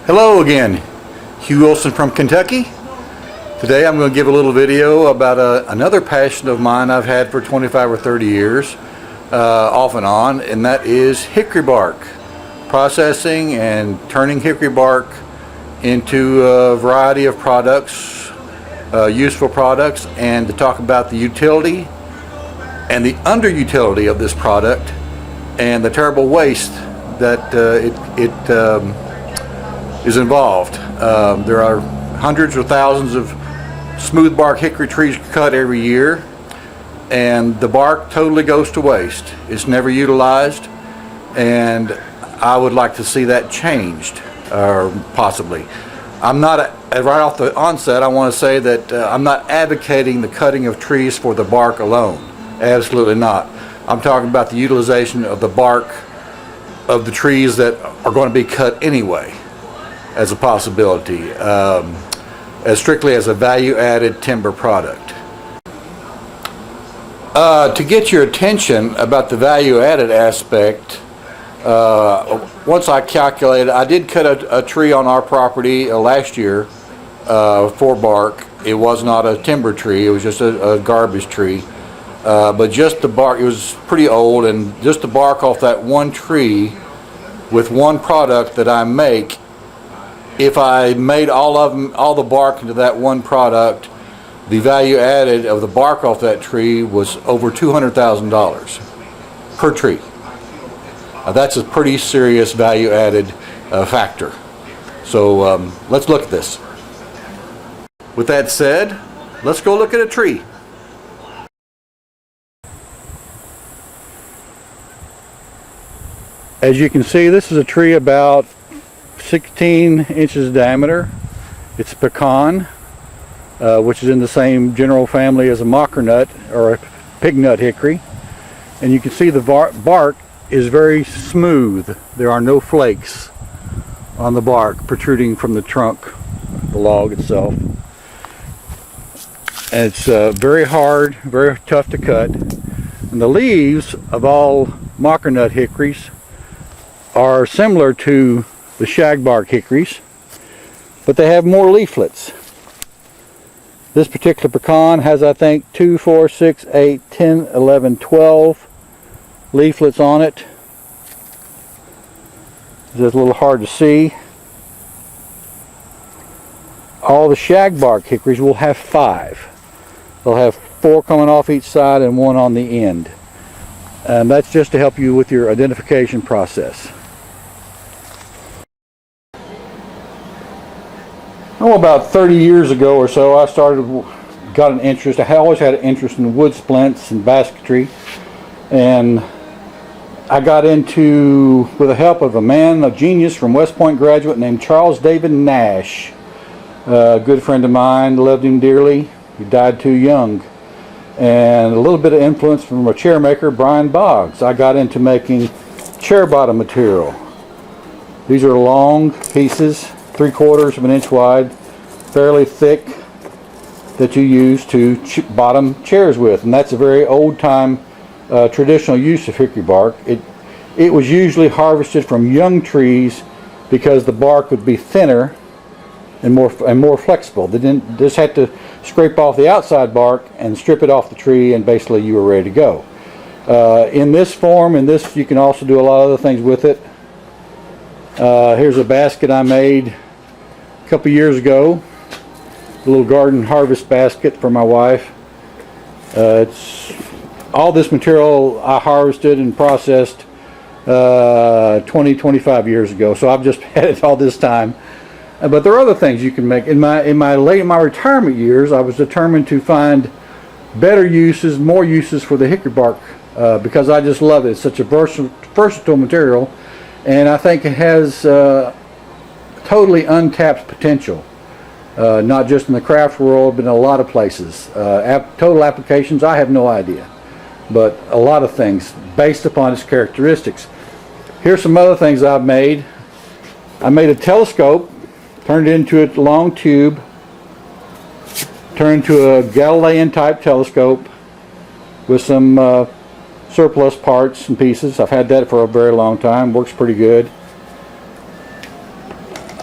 Hello again, Hugh Wilson from Kentucky. Today I'm going to give a little video about another passion of mine I've had for 25 or 30 years, off and on, and that is hickory bark. Processing and turning hickory bark into a variety of products, useful products, and to talk about the utility and the underutility of this product and the terrible waste that is involved. There are hundreds or thousands of smooth bark hickory trees cut every year, and the bark totally goes to waste. It's never utilized, and I would like to see that changed, possibly. I'm not, right off the onset, I want to say that I'm not advocating the cutting of trees for the bark alone. Absolutely not. I'm talking about the utilization of the bark of the trees that are going to be cut anyway as a possibility, as strictly as a value-added timber product. To get your attention about the value-added aspect, once I calculated, I did cut a tree on our property last year for bark. It was not a timber tree, it was just a garbage tree. But just the bark, it was pretty old, and just the bark off that one tree with one product that I make, if I made all the bark into that one product, the value added of the bark off that tree was over $200,000 per tree. That's a pretty serious value added factor. So let's look at this. With that said, let's go look at a tree. As you can see, this is a tree about 16 inches diameter. It's pecan, which is in the same general family as a mockernut or a pignut hickory. And you can see the bark is very smooth. There are no flakes on the bark protruding from the trunk, the log itself. And it's very hard, very tough to cut. And the leaves of all mockernut hickories are similar to the shagbark hickories, but they have more leaflets. This particular pecan has, I think, 2, 4, 6, 8, 10, 11, 12 leaflets on it. It's a little hard to see. All the shagbark hickories will have 5. They'll have 4 coming off each side and 1 on the end. And that's just to help you with your identification process. Oh, about 30 years ago or so, I got an interest. I always had an interest in wood splints and basketry, and I got into, with the help of a man of genius from West Point graduate named Charles David Nash, a good friend of mine, loved him dearly. He died too young, and a little bit of influence from a chair maker, Brian Boggs. I got into making chair bottom material. These are long pieces, 3/4 of an inch wide, fairly thick, that you use to bottom chairs with, and that's a very old-time traditional use of hickory bark. It was usually harvested from young trees because the bark would be thinner and more flexible. They didn't just had to scrape off the outside bark and strip it off the tree, and basically you were ready to go. In this form, you can also do a lot of other things with it. Here's a basket I made a couple years ago, a little garden harvest basket for my wife. It's all this material I harvested and processed 25 years ago, so I've just had it all this time. But there are other things you can make. In my retirement years, I was determined to find better uses, more uses for the hickory bark, because I just love it. It's such a versatile material, and I think it has totally untapped potential, not just in the craft world, but in a lot of places. Total applications, I have no idea, but a lot of things based upon its characteristics. Here's some other things I've made. I made a telescope, turned it into a long tube, turned into a Galilean type telescope with some surplus parts and pieces. I've had that for a very long time, works pretty good.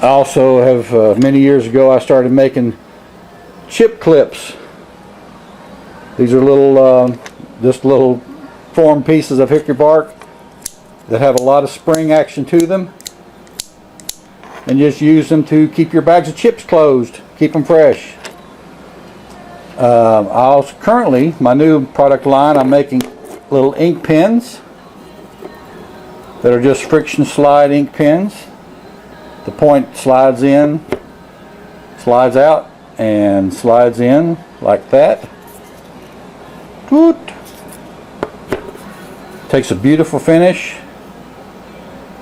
I also have, many years ago, I started making chip clips. These are little, just little form pieces of hickory bark that have a lot of spring action to them, and just use them to keep your bags of chips closed, keep them fresh. Currently, my new product line, I'm making little ink pens that are just friction slide ink pens. The point slides in, slides out, and slides in like that. Toot. Takes a beautiful finish,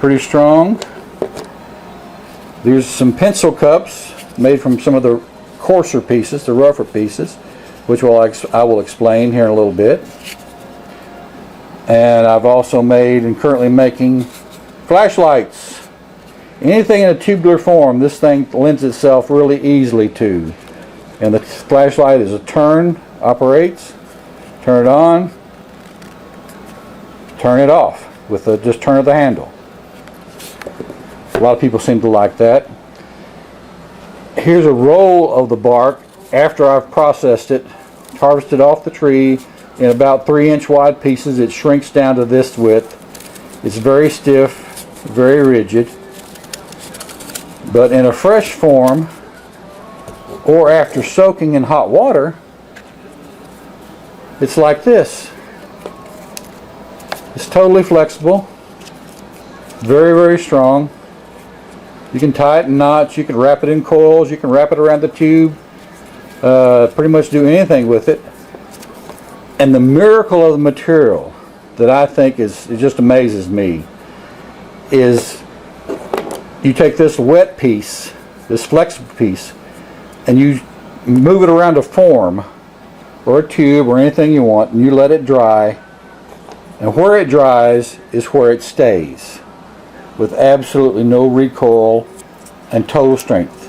pretty strong. There's some pencil cups made from some of the coarser pieces, the rougher pieces, which I will explain here in a little bit. And I've also made and currently making flashlights. Anything in a tubular form, this thing lends itself really easily to. And the flashlight is a turn, operates, turn it on, turn it off with a just turn of the handle. A lot of people seem to like that. Here's a roll of the bark after I've processed it, harvested off the tree in about 3-inch wide pieces. It shrinks down to this width. It's very stiff, very rigid. But in a fresh form, or after soaking in hot water, it's like this. It's totally flexible, very, very strong. You can tie it in knots, you can wrap it in coils, you can wrap it around the tube, pretty much do anything with it. And the miracle of the material that I think it just amazes me is you take this wet piece, this flexible piece, and you move it around a form or a tube or anything you want, and you let it dry, and where it dries is where it stays, with absolutely no recoil and total strength.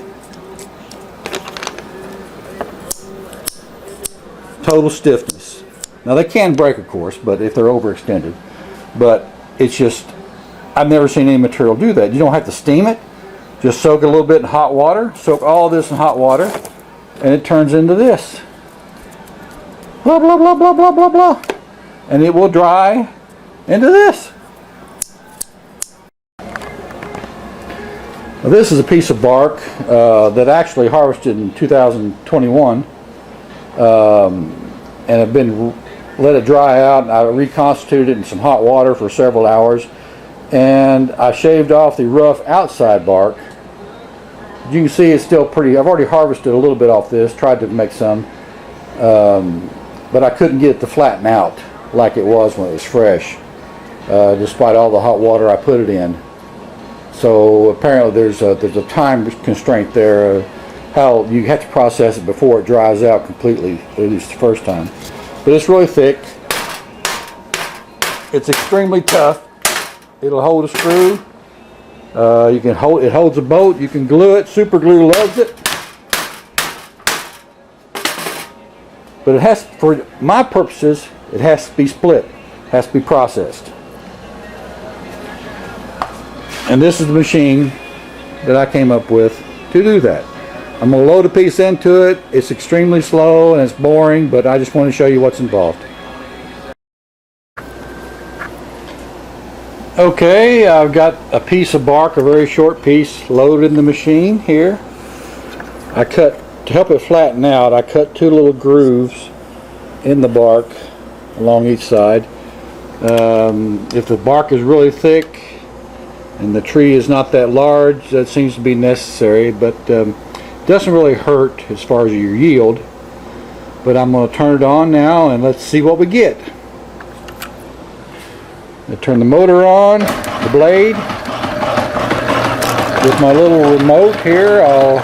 Total stiffness. Now they can break, of course, but if they're overextended. But it's just, I've never seen any material do that. You don't have to steam it. Just soak it a little bit in hot water. Soak all this in hot water, and it turns into this. Blah, blah, blah, blah, blah, blah, blah. And it will dry into this. Now, this is a piece of bark that I actually harvested in 2021, and have been let it dry out, and I reconstituted it in some hot water for several hours, and I shaved off the rough outside bark. You can see it's still pretty. I've already harvested a little bit off this, tried to make some, but I couldn't get it to flatten out like it was when it was fresh, despite all the hot water I put it in. So apparently there's a time constraint there, how you have to process it before it dries out completely, at least the first time. But it's really thick. It's extremely tough. It'll hold a screw. It holds a boat. You can glue it. Super glue loves it. But it has, for my purposes, it has to be split. It has to be processed. And this is the machine that I came up with to do that. I'm going to load a piece into it. It's extremely slow and it's boring, but I just want to show you what's involved. Okay, I've got a piece of bark, a very short piece, loaded in the machine here. I cut, to help it flatten out, I cut 2 little grooves in the bark along each side. If the bark is really thick and the tree is not that large, that seems to be necessary, but doesn't really hurt as far as your yield. But I'm going to turn it on now and let's see what we get. I turn the motor on, the blade. With my little remote here, I'll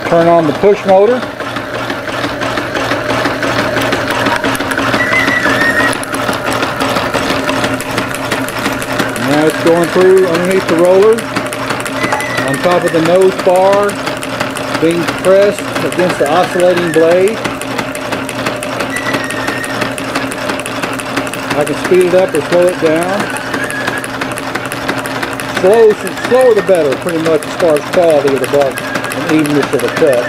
turn on the push motor. Now it's going through underneath the roller, on top of the nose bar, being pressed against the oscillating blade. I can speed it up or slow it down. slower the better, pretty much as far as quality of the bark and evenness of the cut.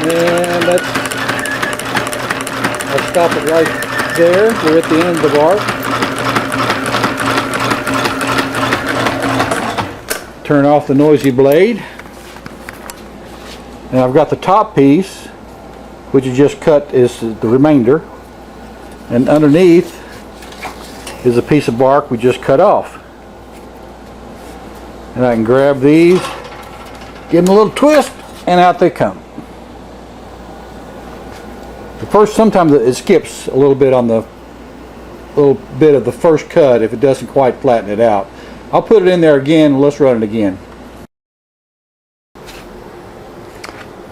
And I'll stop it right there. We're at the end of the bark. Turn off the noisy blade. And I've got the top piece, which is just cut, is the remainder. And underneath is a piece of bark we just cut off. And I can grab these, give them a little twist, and out they come. Sometimes it skips a little bit on the little bit of the first cut if it doesn't quite flatten it out. I'll put it in there again and let's run it again.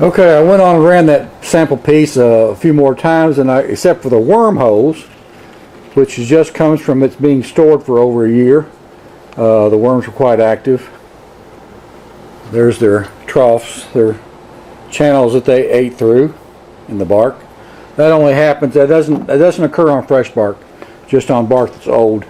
Okay, I went on and ran that sample piece a few more times, and except for the wormholes, which just comes from it's being stored for over a year. The worms were quite active. There's their troughs, their channels that they ate through in the bark. That only happens, that doesn't occur on fresh bark, just on bark that's old.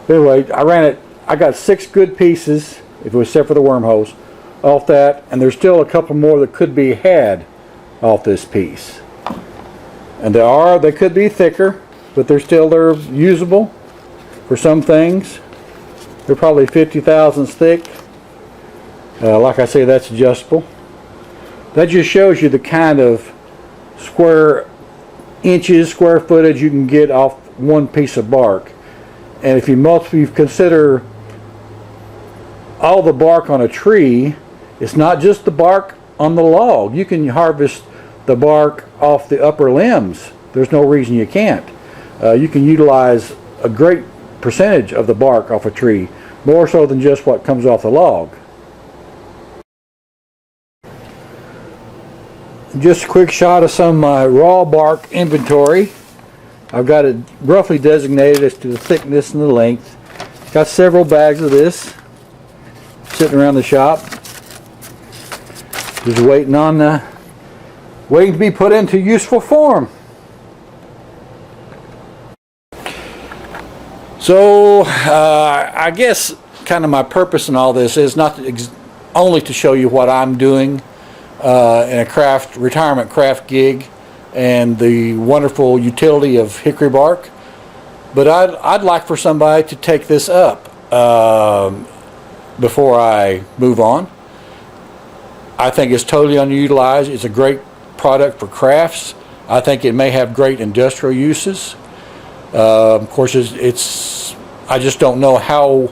Anyway, I got 6 good pieces, if it was except for the wormholes, off that, and there's still a couple more that could be had off this piece. And they could be thicker, but they're usable for some things. They're probably 50 thousandths thick. Like I say, that's adjustable. That just shows you the kind of square footage you can get off one piece of bark. And if you consider all the bark on a tree, it's not just the bark on the log. You can harvest the bark off the upper limbs. There's no reason you can't. You can utilize a great percentage of the bark off a tree, more so than just what comes off the log. Just a quick shot of some of my raw bark inventory. I've got it roughly designated as to the thickness and the length. Got several bags of this sitting around the shop, just waiting to be put into useful form. So I guess kind of my purpose in all this is not only to show you what I'm doing in a retirement craft gig and the wonderful utility of hickory bark, but I'd like for somebody to take this up before I move on. I think it's totally underutilized. It's a great product for crafts. I think it may have great industrial uses. Of course, I just don't know how.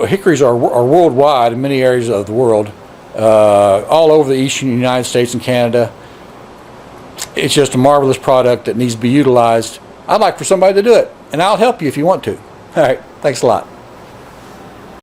Hickories are worldwide in many areas of the world, all over the eastern United States and Canada. It's just a marvelous product that needs to be utilized. I'd like for somebody to do it, and I'll help you if you want to. All right, thanks a lot.